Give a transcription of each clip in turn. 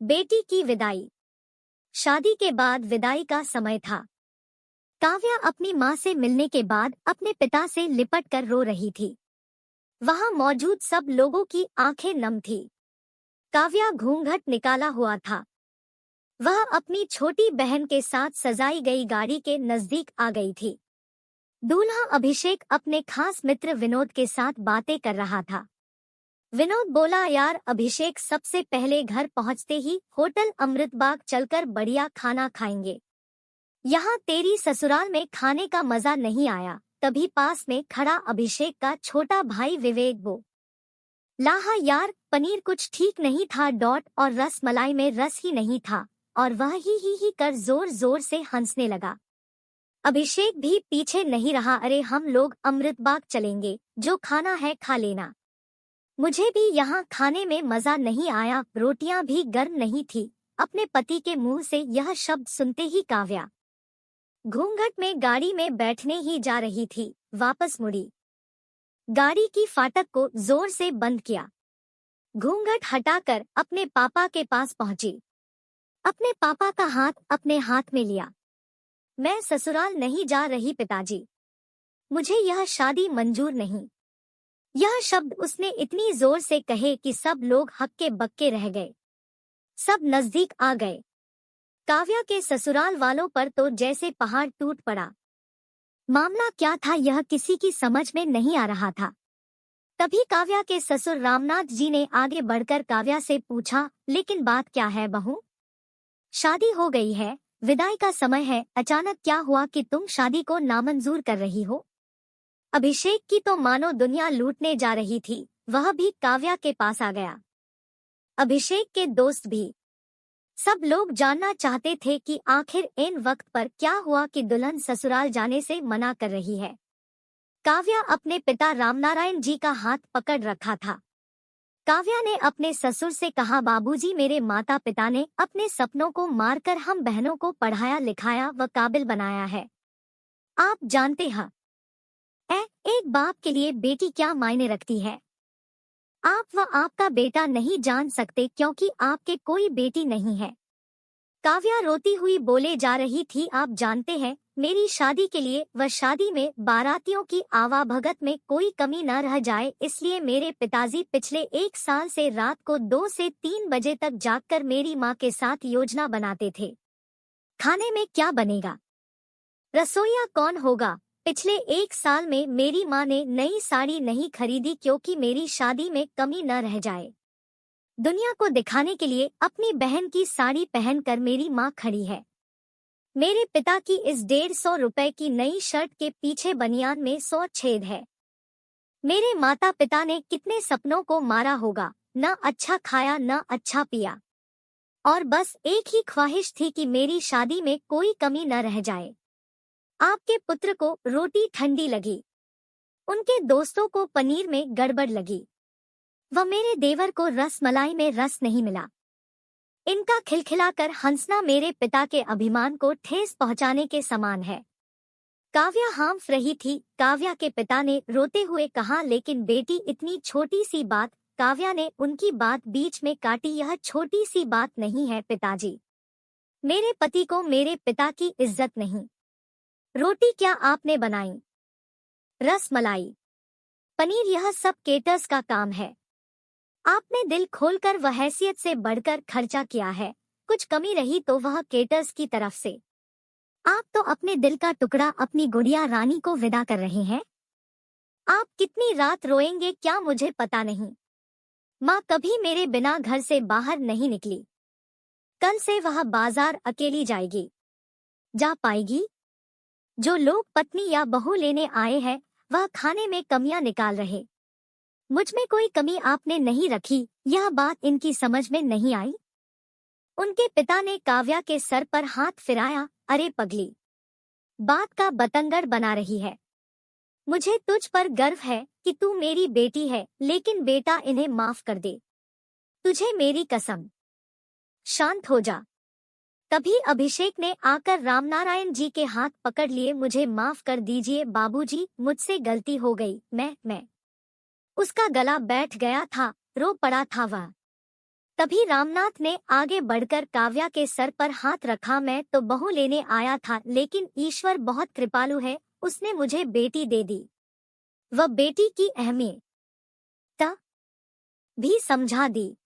बेटी की विदाई। शादी के बाद विदाई का समय था। काव्या अपनी माँ से मिलने के बाद अपने पिता से लिपट कर रो रही थी। वहां मौजूद सब लोगों की आंखें नम थी। काव्या घूंघट निकाला हुआ था। वह अपनी छोटी बहन के साथ सजाई गई गाड़ी के नजदीक आ गई थी। दूल्हा अभिषेक अपने खास मित्र विनोद के साथ बातें कर रहा था। विनोद बोला, यार अभिषेक, सबसे पहले घर पहुंचते ही होटल अमृतबाग चलकर बढ़िया खाना खाएंगे। यहाँ तेरी ससुराल में खाने का मजा नहीं आया। तभी पास में खड़ा अभिषेक का छोटा भाई विवेक लाहा, यार पनीर कुछ ठीक नहीं था और रस मलाई में रस ही नहीं था। और वह ही कर जोर जोर से हंसने लगा। अभिषेक भी पीछे नहीं रहा, अरे हम लोग अमृतबाग चलेंगे, जो खाना है खा लेना। मुझे भी यहाँ खाने में मजा नहीं आया, रोटियां भी गर्म नहीं थी। अपने पति के मुंह से यह शब्द सुनते ही काव्या घूंघट में गाड़ी में बैठने ही जा रही थी, वापस मुड़ी। गाड़ी की फाटक को जोर से बंद किया। घूंघट हटाकर अपने पापा के पास पहुंची। अपने पापा का हाथ अपने हाथ में लिया। मैं ससुराल नहीं जा रही पिताजी, मुझे यह शादी मंजूर नहीं। यह शब्द उसने इतनी जोर से कहे कि सब लोग हक्के बक्के रह गए। सब नजदीक आ गए। काव्या के ससुराल वालों पर तो जैसे पहाड़ टूट पड़ा। मामला क्या था यह किसी की समझ में नहीं आ रहा था। तभी काव्या के ससुर रामनाथ जी ने आगे बढ़कर काव्या से पूछा, लेकिन बात क्या है बहू? शादी हो गई है, विदाई का समय है, अचानक क्या हुआ कि तुम शादी को नामंजूर कर रही हो? अभिषेक की तो मानो दुनिया लूटने जा रही थी, वह भी काव्या के पास आ गया। अभिषेक के दोस्त भी। सब लोग जानना चाहते थे कि आखिर इन वक्त पर क्या हुआ कि दुल्हन ससुराल जाने से मना कर रही है। काव्या अपने पिता रामनारायण जी का हाथ पकड़ रखा था। काव्या ने अपने ससुर से कहा, बाबूजी, मेरे माता पिता ने अपने सपनों को मारकर हम बहनों को पढ़ाया लिखाया व काबिल बनाया है। आप जानते हैं एक बाप के लिए बेटी क्या मायने रखती है। आप व आपका बेटा नहीं जान सकते क्योंकि आपके कोई बेटी नहीं है। काव्या रोती हुई बोले जा रही थी, आप जानते हैं, मेरी शादी के लिए व शादी में बारातियों की आवाभगत में कोई कमी न रह जाए, इसलिए मेरे पिताजी पिछले 1 साल से रात को 2 से 3 बजे तक जागकर मेरी माँ के साथ योजना बनाते थे। खाने में क्या बनेगा, रसोइया कौन होगा। पिछले 1 साल में मेरी माँ ने नई साड़ी नहीं खरीदी क्योंकि मेरी शादी में कमी न रह जाए। दुनिया को दिखाने के लिए अपनी बहन की साड़ी पहनकर मेरी माँ खड़ी है। मेरे पिता की इस 150 रुपए की नई शर्ट के पीछे बनियान में 100 छेद है। मेरे माता पिता ने कितने सपनों को मारा होगा, न अच्छा खाया न अच्छा पिया, और बस एक ही ख्वाहिश थी कि मेरी शादी में कोई कमी न रह जाए। आपके पुत्र को रोटी ठंडी लगी, उनके दोस्तों को पनीर में गड़बड़ लगी, व मेरे देवर को रस मलाई में रस नहीं मिला। इनका खिलखिलाकर हंसना मेरे पिता के अभिमान को ठेस पहुंचाने के समान है। काव्या हाँफ रही थी। काव्या के पिता ने रोते हुए कहा, लेकिन बेटी, इतनी छोटी सी बात। काव्या ने उनकी बात बीच में काटी, यह छोटी सी बात नहीं है पिताजी। मेरे पति को मेरे पिता की इज्जत नहीं। रोटी क्या आपने बनाई, रस मलाई, पनीर, यह सब केटर्स का काम है। आपने दिल खोलकर व हैसियत से बढ़कर खर्चा किया है। कुछ कमी रही तो वह केटर्स की तरफ से। आप तो अपने दिल का टुकड़ा अपनी गुड़िया रानी को विदा कर रहे हैं। आप कितनी रात रोएंगे क्या मुझे पता नहीं। माँ कभी मेरे बिना घर से बाहर नहीं निकली। कल से वह बाजार अकेली जाएगी। जा पाएगी। जो लोग पत्नी या बहू लेने आए हैं वह खाने में कमियां निकाल रहे। मुझ में कोई कमी आपने नहीं रखी, यह बात इनकी समझ में नहीं आई। उनके पिता ने काव्या के सर पर हाथ फिराया, अरे पगली, बात का बतंगड़ बना रही है। मुझे तुझ पर गर्व है कि तू मेरी बेटी है, लेकिन बेटा इन्हें माफ कर दे, तुझे मेरी कसम। शांत हो जा। तभी अभिषेक ने आकर रामनारायण जी के हाथ पकड़ लिए, मुझे माफ कर दीजिए बाबूजी, मुझसे गलती हो गई। मैं उसका गला बैठ गया था, रो पड़ा था वह। तभी रामनाथ ने आगे बढ़कर काव्या के सर पर हाथ रखा। मैं तो बहू लेने आया था, लेकिन ईश्वर बहुत कृपालु है, उसने मुझे बेटी दे दी। वह बेटी की अहमियत भी समझा दी।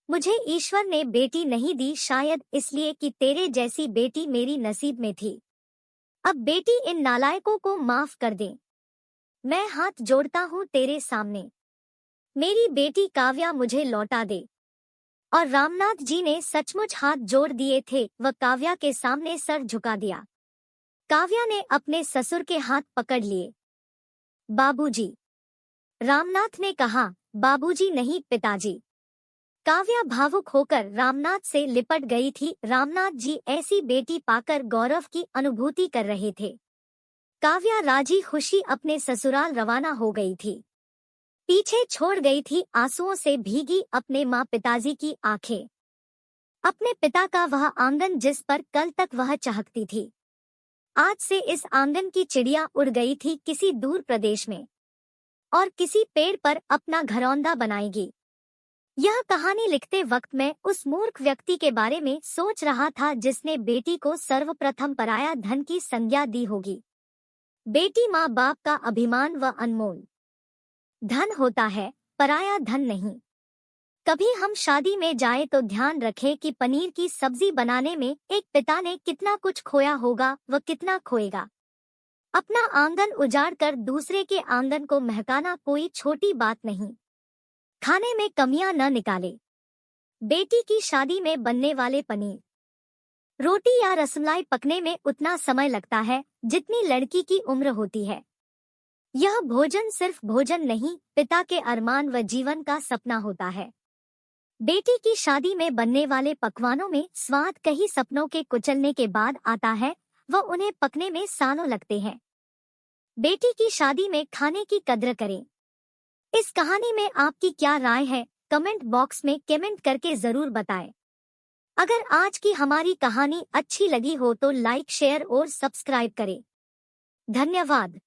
मुझे ईश्वर ने बेटी नहीं दी, शायद इसलिए कि तेरे जैसी बेटी मेरी नसीब में थी। अब बेटी इन नालायकों को माफ कर दे। मैं हाथ जोड़ता हूँ तेरे सामने, मेरी बेटी काव्या मुझे लौटा दे। और रामनाथ जी ने सचमुच हाथ जोड़ दिए थे। वह काव्या के सामने सर झुका दिया। काव्या ने अपने ससुर के हाथ पकड़ लिए। बाबूजी, रामनाथ ने कहा। बाबूजी नहीं, पिताजी। काव्या भावुक होकर रामनाथ से लिपट गई थी। रामनाथ जी ऐसी बेटी पाकर गौरव की अनुभूति कर रहे थे। काव्या राजी खुशी अपने ससुराल रवाना हो गई थी। पीछे छोड़ गई थी आंसुओं से भीगी अपने माँ पिताजी की आंखें, अपने पिता का वह आंगन जिस पर कल तक वह चहकती थी। आज से इस आंगन की चिड़िया उड़ गई थी किसी दूर प्रदेश में और किसी पेड़ पर अपना घरौंदा बनाएगी। यह कहानी लिखते वक्त मैं उस मूर्ख व्यक्ति के बारे में सोच रहा था जिसने बेटी को सर्वप्रथम पराया धन की संज्ञा दी होगी। बेटी माँ बाप का अभिमान व अनमोल धन होता है, पराया धन नहीं। कभी हम शादी में जाए तो ध्यान रखें कि पनीर की सब्जी बनाने में एक पिता ने कितना कुछ खोया होगा व कितना खोएगा। अपना आंगन उजाड़कर दूसरे के आंगन को महकाना कोई छोटी बात नहीं। खाने में कमियां न निकाले। बेटी की शादी में बनने वाले पनीर, रोटी या रसमलाई पकने में उतना समय लगता है जितनी लड़की की उम्र होती है। यह भोजन सिर्फ भोजन नहीं, पिता के अरमान व जीवन का सपना होता है। बेटी की शादी में बनने वाले पकवानों में स्वाद कई सपनों के कुचलने के बाद आता है, व उन्हें पकने में सालों लगते हैं। बेटी की शादी में खाने की कद्र करें। इस कहानी में आपकी क्या राय है, कमेंट बॉक्स में कमेंट करके जरूर बताएं। अगर आज की हमारी कहानी अच्छी लगी हो तो लाइक, शेयर और सब्सक्राइब करें। धन्यवाद।